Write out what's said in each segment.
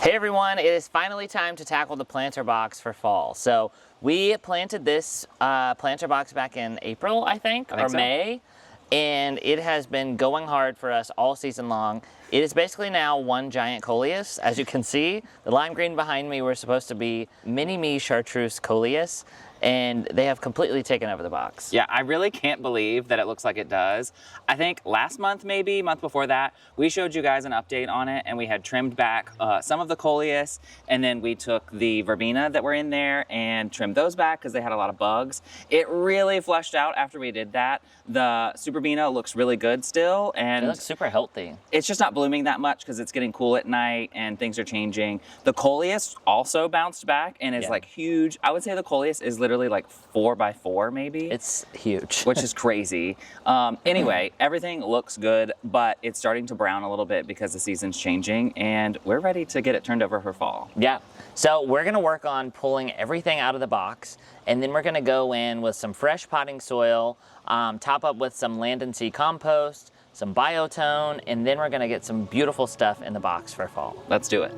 Hey everyone, it is finally time to tackle the planter box for fall. So we planted this planter box back in April, I think or so. May, and it has been going hard for us all season long. It is basically now one giant coleus. As you can see, the lime green behind me were supposed to be mini-me chartreuse coleus, and they have completely taken over the box. Yeah, I really can't believe that it looks like it does. I think last month, maybe month before that, we showed you guys an update on it, and we had trimmed back some of the coleus, and then we took the verbena that were in there and trimmed those back because they had a lot of bugs. It really flushed out after we did that. The superbena looks really good still, and it looks super healthy. It's just not blooming that much because it's getting cool at night and things are changing. The coleus also bounced back and is like huge. I would say the coleus is literally like 4x4 maybe. It's huge. Which is crazy. Anyway, everything looks good, but it's starting to brown a little bit because the season's changing and we're ready to get it turned over for fall. Yeah, so we're gonna work on pulling everything out of the box, and then we're gonna go in with some fresh potting soil, top up with some land and sea compost, some biotone, and then we're gonna get some beautiful stuff in the box for fall. Let's do it.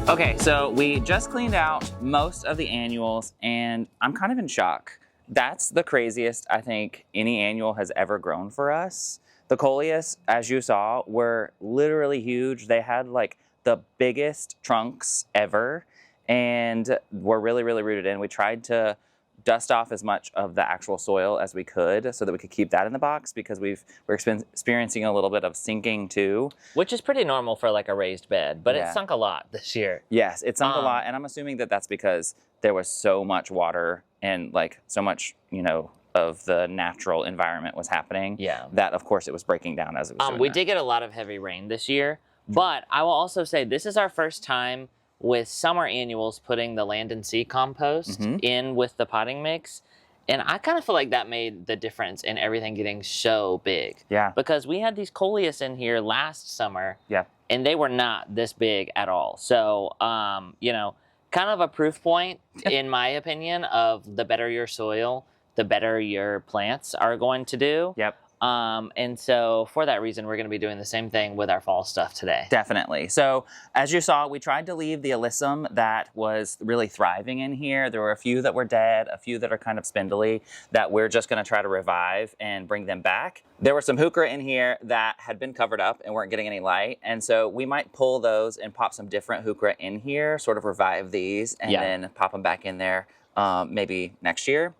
Okay, so we just cleaned out most of the annuals and I'm kind of in shock. That's the craziest I think any annual has ever grown for us. The coleus, as you saw, were literally huge. They had like the biggest trunks ever and were really, really rooted in. We tried to dust off as much of the actual soil as we could so that we could keep that in the box because we're experiencing a little bit of sinking too. Which is pretty normal for like a raised bed, but it sunk a lot this year. Yes, it sunk a lot, and I'm assuming that that's because there was so much water and like so much, you know, of the natural environment was happening. Yeah. That of course it was breaking down as it was doing we that. did get a lot of heavy rain this year, but I will also say this is our first time with summer annuals putting the land and sea compost in with the potting mix. And I kind of feel like that made the difference in everything getting so big. Yeah. Because we had these coleus in here last summer. Yeah. And they were not this big at all. So, you know, kind of a proof point, in my opinion, of the better your soil, the better your plants are going to do. Yep. And so for that reason, we're going to be doing the same thing with our fall stuff today. Definitely. So as you saw, we tried to leave the alyssum that was really thriving in here. There were a few that were dead, a few that are kind of spindly that we're just going to try to revive and bring them back. There were some heuchera in here that had been covered up and weren't getting any light. And so we might pull those and pop some different heuchera in here, sort of revive these and then pop them back in there maybe next year.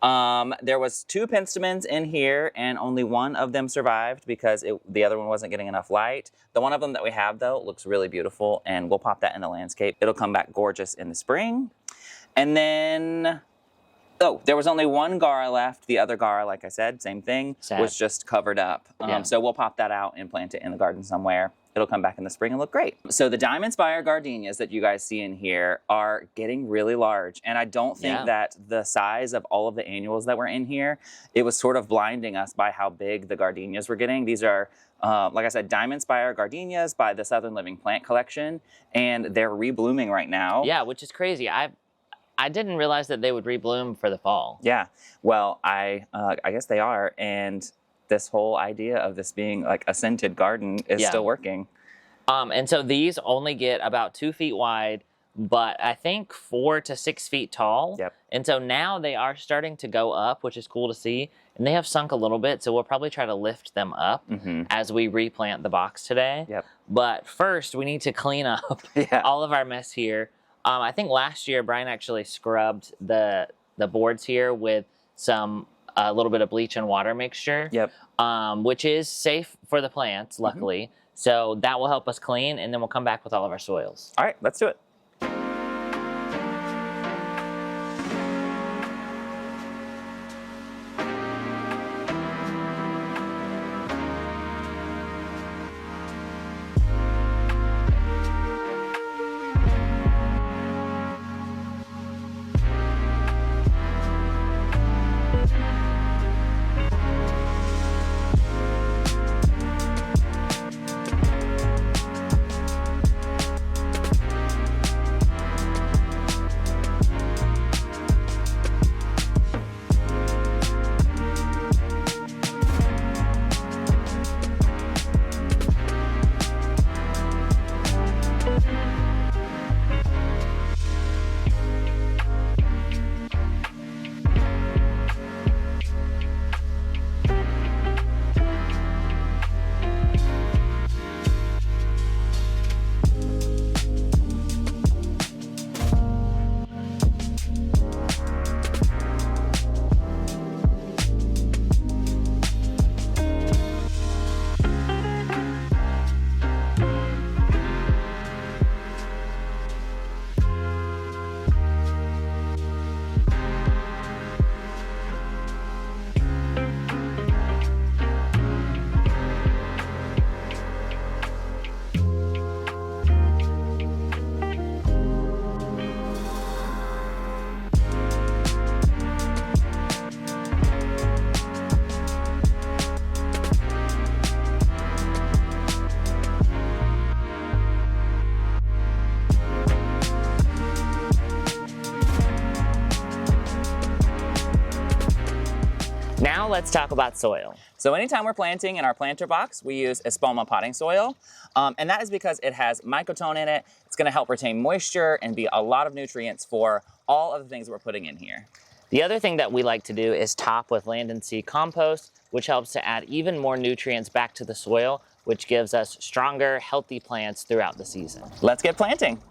There was 2 penstemons in here, and only one of them survived because the other one wasn't getting enough light. The one of them that we have, though, looks really beautiful, and we'll pop that in the landscape. It'll come back gorgeous in the spring. And then, oh, there was only one Gara left. The other Gara, like I said, same thing, was just covered up. So we'll pop that out and plant it in the garden somewhere. It'll come back in the spring and look great. So the Diamond Spire gardenias that you guys see in here are getting really large. And I don't think that the size of all of the annuals that were in here, it was sort of blinding us by how big the gardenias were getting. These are, like I said, Diamond Spire gardenias by the Southern Living Plant Collection. And they're reblooming right now. Yeah, which is crazy. I didn't realize that they would rebloom for the fall. Yeah, well, I guess they are. And this whole idea of this being like a scented garden is still working. And so these only get about 2 feet wide, but I think 4 to 6 feet tall. Yep. And so now they are starting to go up, which is cool to see. And they have sunk a little bit, so we'll probably try to lift them up as we replant the box today. Yep. But first, we need to clean up all of our mess here. I think last year, Brian actually scrubbed the boards here with a little bit of bleach and water mixture, which is safe for the plants, luckily. So that will help us clean, and then we'll come back with all of our soils. All right, let's do it. Now let's talk about soil. So anytime we're planting in our planter box, we use Espoma potting soil. And that is because it has mycotone in it. It's gonna help retain moisture and be a lot of nutrients for all of the things that we're putting in here. The other thing that we like to do is top with land and sea compost, which helps to add even more nutrients back to the soil, which gives us stronger, healthy plants throughout the season. Let's get planting.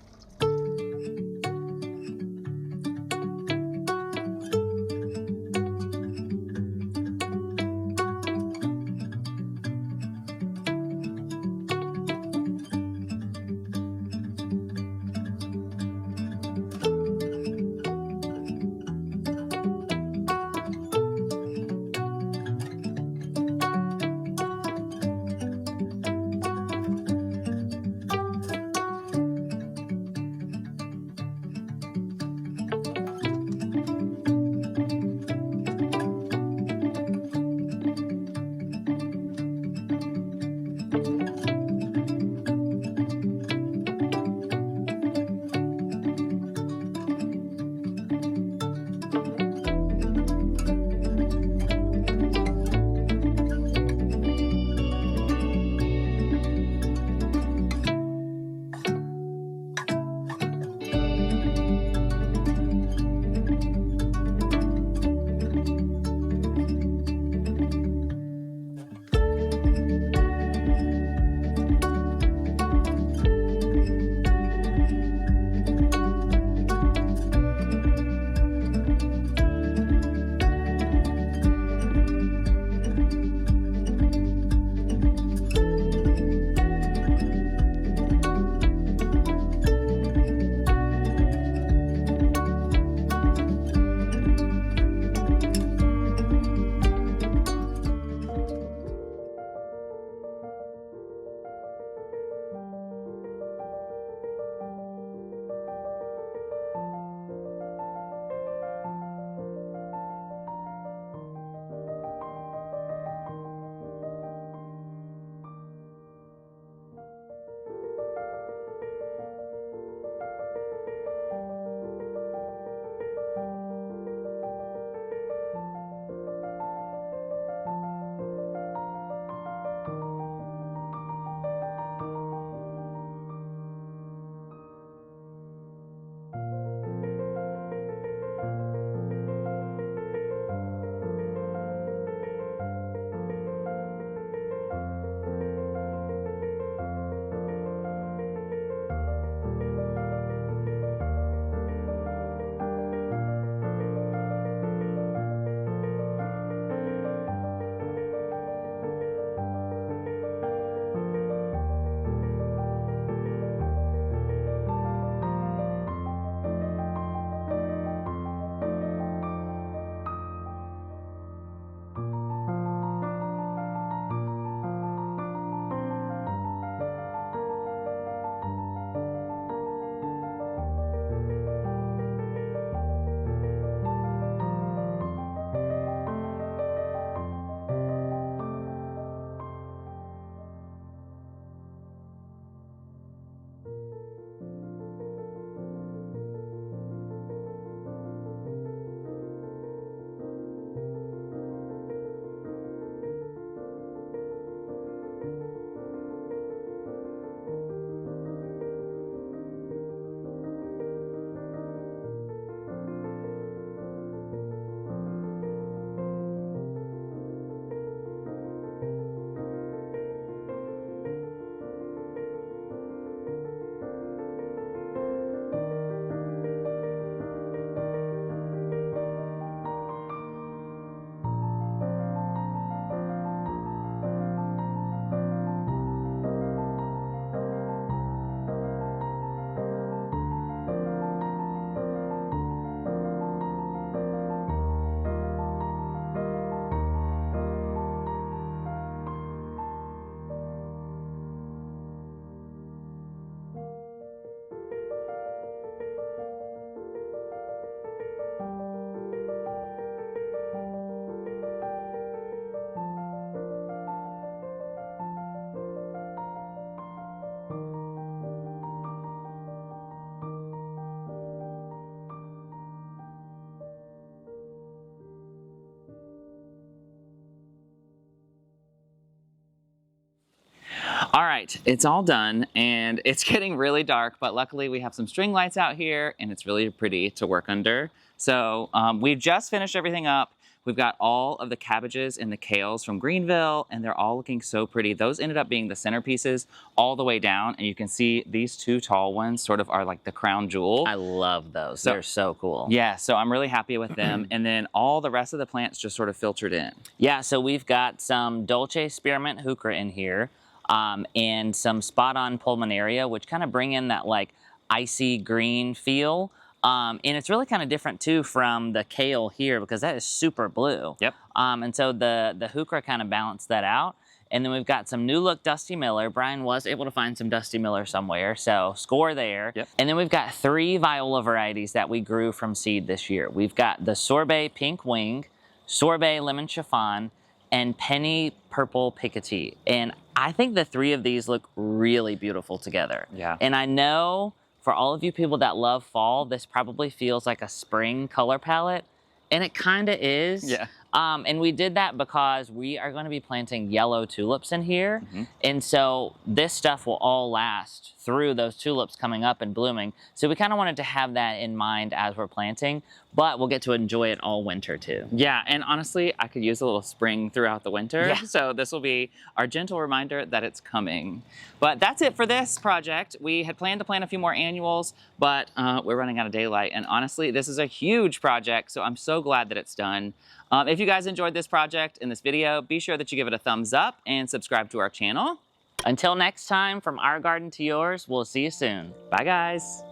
All right, it's all done and it's getting really dark, but luckily we have some string lights out here and it's really pretty to work under. So we've just finished everything up. We've got all of the cabbages and the kales from Greenville, and they're all looking so pretty. Those ended up being the centerpieces all the way down, and you can see these two tall ones sort of are like the crown jewel. I love those. They're so cool. Yeah, so I'm really happy with them. And then all the rest of the plants just sort of filtered in. Yeah, so we've got some Dolce Spearmint Heuchera in here, and some Spot On Pulmonaria, which kind of bring in that like icy green feel. And it's really kind of different too from the kale here because that is super blue. Yep. And so the Heuchera kind of balanced that out. And then we've got some New Look Dusty Miller. Brian was able to find some Dusty Miller somewhere, so score there. Yep. And then we've got 3 viola varieties that we grew from seed this year. We've got the Sorbet Pink Wing, Sorbet Lemon Chiffon, and Penny Purple Picotee. And I think the 3 of these look really beautiful together. Yeah. And I know for all of you people that love fall, this probably feels like a spring color palette, and it kind of is. Yeah. And we did that because we are going to be planting yellow tulips in here. And so this stuff will all last through those tulips coming up and blooming. So we kind of wanted to have that in mind as we're planting, but we'll get to enjoy it all winter too. Yeah, and honestly, I could use a little spring throughout the winter. Yeah. So this will be our gentle reminder that it's coming. But that's it for this project. We had planned to plant a few more annuals, but we're running out of daylight. And honestly, this is a huge project, so I'm so glad that it's done. If you guys enjoyed this project and this video, be sure that you give it a thumbs up and subscribe to our channel. Until next time, from our garden to yours, we'll see you soon. Bye, guys.